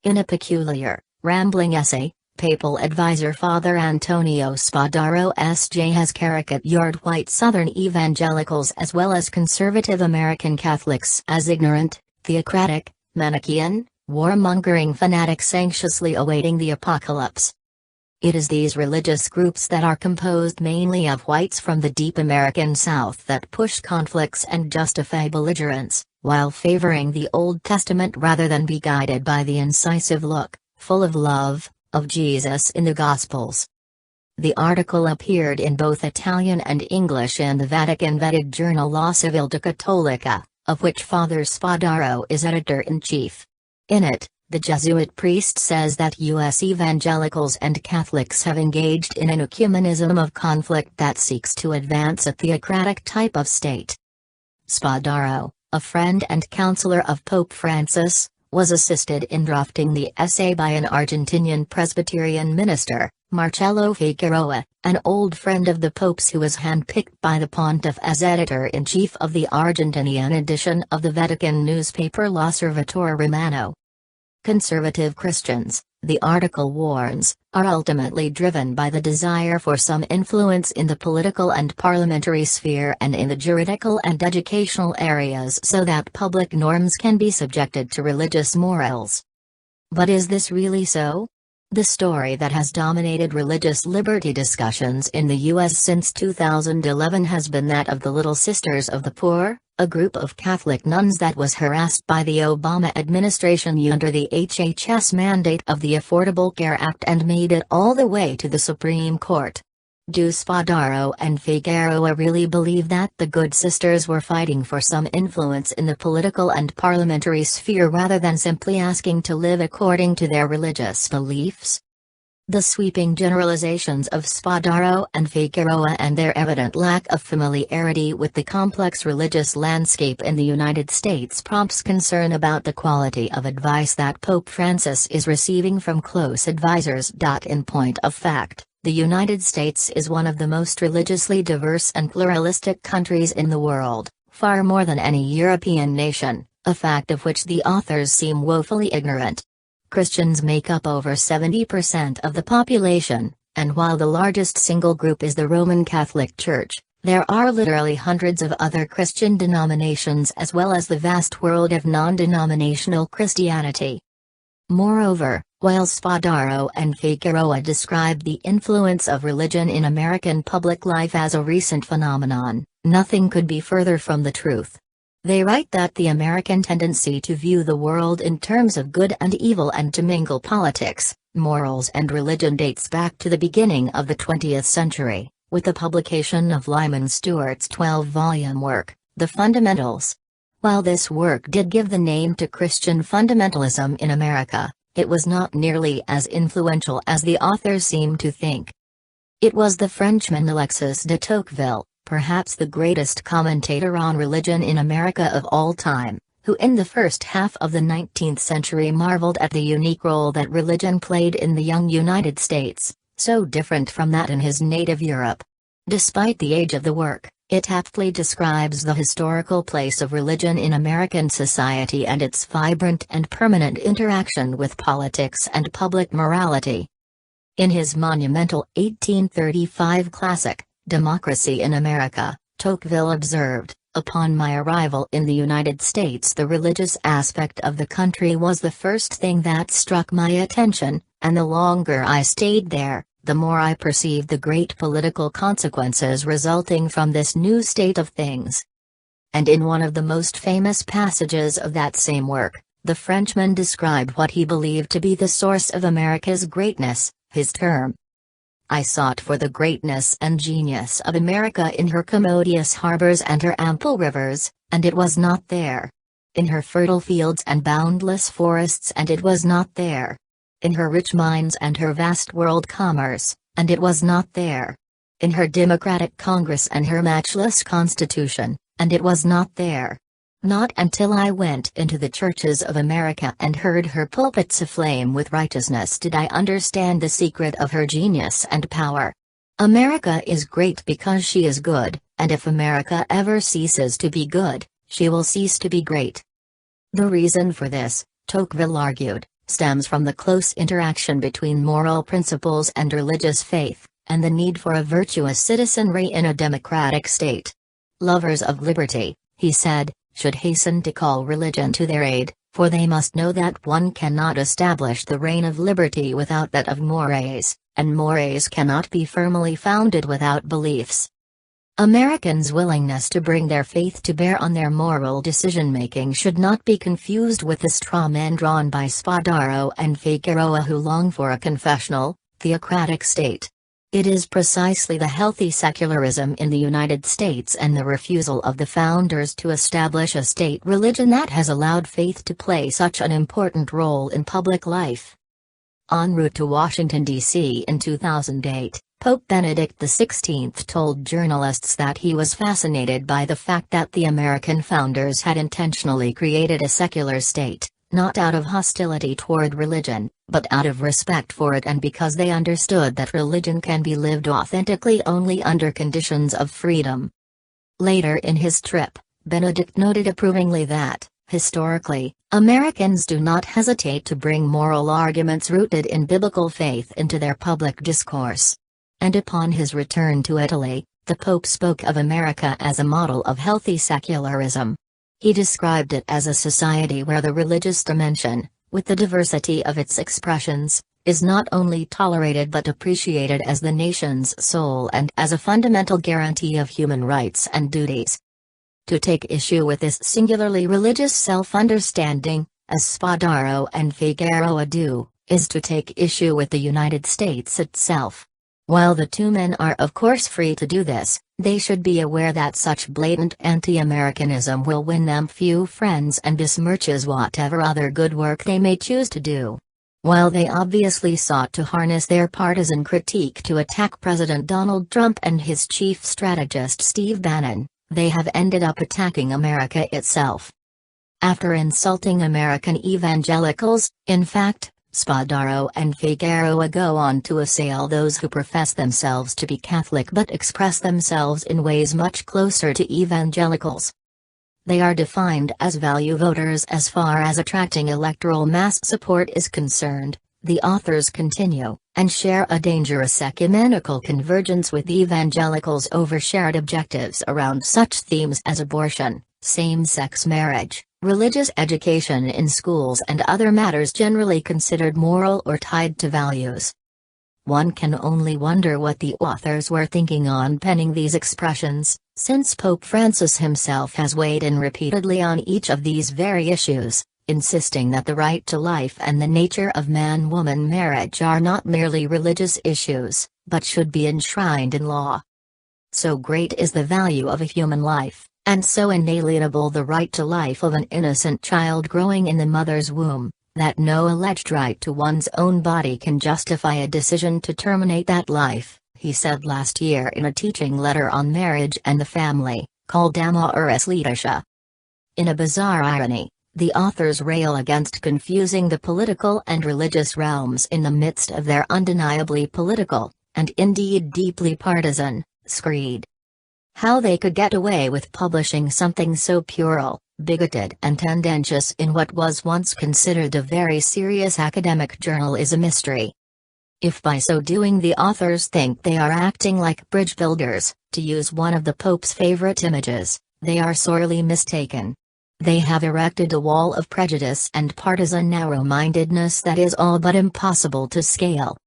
In a peculiar, rambling essay, Papal advisor Father Antonio Spadaro S.J. has caricatured white Southern evangelicals as well as conservative American Catholics as ignorant, theocratic, Manichaean, warmongering fanatics anxiously awaiting the apocalypse. It is these religious groups that are composed mainly of whites from the deep American South that push conflicts and justify belligerence, while favoring the Old Testament rather than be guided by the incisive look, full of love, of Jesus in the Gospels. The article appeared in both Italian and English in the Vatican-vetted journal La Civiltà Cattolica, of which Father Spadaro is editor-in-chief. In it, the Jesuit priest says that U.S. evangelicals and Catholics have engaged in an ecumenism of conflict that seeks to advance a theocratic type of state. Spadaro, a friend and counselor of Pope Francis, was assisted in drafting the essay by an Argentinian Presbyterian minister, Marcello Figueroa, an old friend of the Pope's who was handpicked by the Pontiff as editor-in-chief of the Argentinian edition of the Vatican newspaper L'Osservatore Romano. Conservative Christians, the article warns, are ultimately driven by the desire for some influence in the political and parliamentary sphere and in the juridical and educational areas so that public norms can be subjected to religious morals. But is this really so? The story that has dominated religious liberty discussions in the U.S. since 2011 has been that of the Little Sisters of the Poor, a group of Catholic nuns that was harassed by the Obama administration under the HHS mandate of the Affordable Care Act and made it all the way to the Supreme Court. Do Spadaro and Figueroa really believe that the good sisters were fighting for some influence in the political and parliamentary sphere rather than simply asking to live according to their religious beliefs? The sweeping generalizations of Spadaro and Figueroa and their evident lack of familiarity with the complex religious landscape in the United States prompts concern about the quality of advice that Pope Francis is receiving from close advisors. In point of fact, the United States is one of the most religiously diverse and pluralistic countries in the world, far more than any European nation, a fact of which the authors seem woefully ignorant. Christians make up over 70% of the population, and while the largest single group is the Roman Catholic Church, there are literally hundreds of other Christian denominations as well as the vast world of non-denominational Christianity. Moreover, while Spadaro and Figueroa describe the influence of religion in American public life as a recent phenomenon, nothing could be further from the truth. They write that the American tendency to view the world in terms of good and evil and to mingle politics, morals and religion dates back to the beginning of the 20th century, with the publication of Lyman Stewart's 12-volume work, The Fundamentals. While this work did give the name to Christian fundamentalism in America, it was not nearly as influential as the authors seem to think. It was the Frenchman Alexis de Tocqueville, perhaps the greatest commentator on religion in America of all time, who in the first half of the 19th century marveled at the unique role that religion played in the young United States, so different from that in his native Europe. Despite the age of the work, it aptly describes the historical place of religion in American society and its vibrant and permanent interaction with politics and public morality. In his monumental 1835 classic, Democracy in America, Tocqueville observed, "Upon my arrival in the United States, the religious aspect of the country was the first thing that struck my attention, and the longer I stayed there, the more I perceived the great political consequences resulting from this new state of things." And in one of the most famous passages of that same work, the Frenchman described what he believed to be the source of America's greatness, his term, "I sought for the greatness and genius of America in her commodious harbors and her ample rivers, and it was not there. In her fertile fields and boundless forests, and it was not there. In her rich mines and her vast world commerce, and it was not there. In her democratic Congress and her matchless Constitution, and it was not there. Not until I went into the churches of America and heard her pulpits aflame with righteousness did I understand the secret of her genius and power. America is great because she is good, and if America ever ceases to be good, she will cease to be great." The reason for this, Tocqueville argued, stems from the close interaction between moral principles and religious faith, and the need for a virtuous citizenry in a democratic state. Lovers of liberty, he said, should hasten to call religion to their aid, for they must know that one cannot establish the reign of liberty without that of mores, and mores cannot be firmly founded without beliefs. Americans' willingness to bring their faith to bear on their moral decision-making should not be confused with the straw men drawn by Spadaro and Figueroa who long for a confessional, theocratic state. It is precisely the healthy secularism in the United States and the refusal of the founders to establish a state religion that has allowed faith to play such an important role in public life. En route to Washington, D.C. in 2008, Pope Benedict XVI told journalists that he was fascinated by the fact that the American founders had intentionally created a secular state, not out of hostility toward religion, but out of respect for it and because they understood that religion can be lived authentically only under conditions of freedom. Later in his trip, Benedict noted approvingly that, historically, Americans do not hesitate to bring moral arguments rooted in biblical faith into their public discourse. And upon his return to Italy, the Pope spoke of America as a model of healthy secularism. He described it as a society where the religious dimension, with the diversity of its expressions, is not only tolerated but appreciated as the nation's soul and as a fundamental guarantee of human rights and duties. To take issue with this singularly religious self-understanding, as Spadaro and Figueroa do, is to take issue with the United States itself. While the two men are of course free to do this, they should be aware that such blatant anti-Americanism will win them few friends and besmirches whatever other good work they may choose to do. While they obviously sought to harness their partisan critique to attack President Donald Trump and his chief strategist Steve Bannon, they have ended up attacking America itself. After insulting American evangelicals, in fact, Spadaro and Figueroa go on to assail those who profess themselves to be Catholic but express themselves in ways much closer to evangelicals. They are defined as value voters as far as attracting electoral mass support is concerned, the authors continue, and share a dangerous ecumenical convergence with evangelicals over shared objectives around such themes as abortion, same-sex marriage, religious education in schools and other matters generally considered moral or tied to values. One can only wonder what the authors were thinking on penning these expressions, since Pope Francis himself has weighed in repeatedly on each of these very issues, insisting that the right to life and the nature of man-woman marriage are not merely religious issues, but should be enshrined in law. So great is the value of a human life, and so inalienable the right to life of an innocent child growing in the mother's womb, that no alleged right to one's own body can justify a decision to terminate that life, he said last year in a teaching letter on marriage and the family, called Amoris Laetitia. In a bizarre irony, the authors rail against confusing the political and religious realms in the midst of their undeniably political, and indeed deeply partisan, screed. How they could get away with publishing something so puerile, bigoted and tendentious in what was once considered a very serious academic journal is a mystery. If by so doing the authors think they are acting like bridge builders, to use one of the Pope's favorite images, they are sorely mistaken. They have erected a wall of prejudice and partisan narrow-mindedness that is all but impossible to scale.